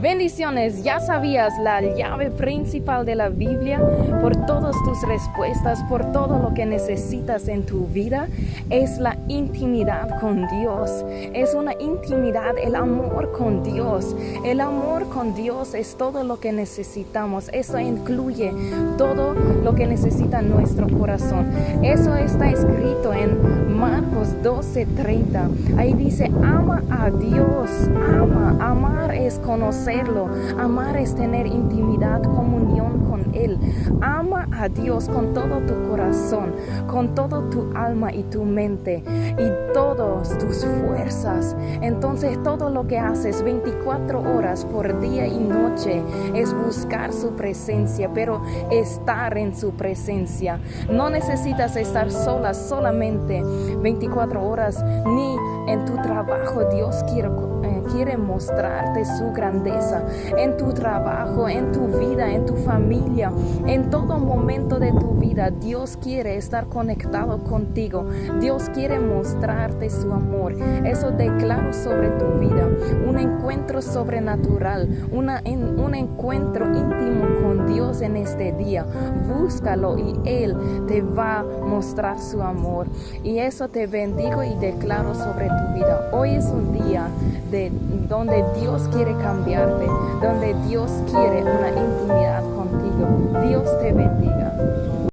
Bendiciones, ¿ya sabías la llave principal de la Biblia? Por todas tus respuestas, por todo lo que necesitas en tu vida, es la intimidad con Dios. Es una intimidad, el amor con Dios. El amor con Dios es todo lo que necesitamos. Eso incluye todo lo que necesita nuestro corazón. Eso está escrito en Marcos 12:30. Ahí dice, ama a Dios, ama. Amar es conocerlo. Amar es tener intimidad, comunión con Él. Ama a Dios con todo tu corazón, con todo tu alma y tu mente y todas tus fuerzas. Entonces todo lo que haces 24 horas por día y noche es buscar su presencia, pero estar en su presencia. No necesitas estar solamente 24 horas, ni en tu trabajo. Dios quiere mostrarte su grandeza en tu trabajo, en tu vida, en tu familia, en todo momento de tu vida. Dios quiere estar conectado contigo. Dios quiere mostrarte su amor. Eso declaro sobre tu vida. Un encuentro sobrenatural, un encuentro íntimo con Dios en este día. Búscalo y Él te va a mostrar su amor. Y eso te bendigo y declaro sobre tu vida. Hoy es un día donde Dios quiere cambiarte, donde Dios quiere una intimidad contigo. Dios te bendiga.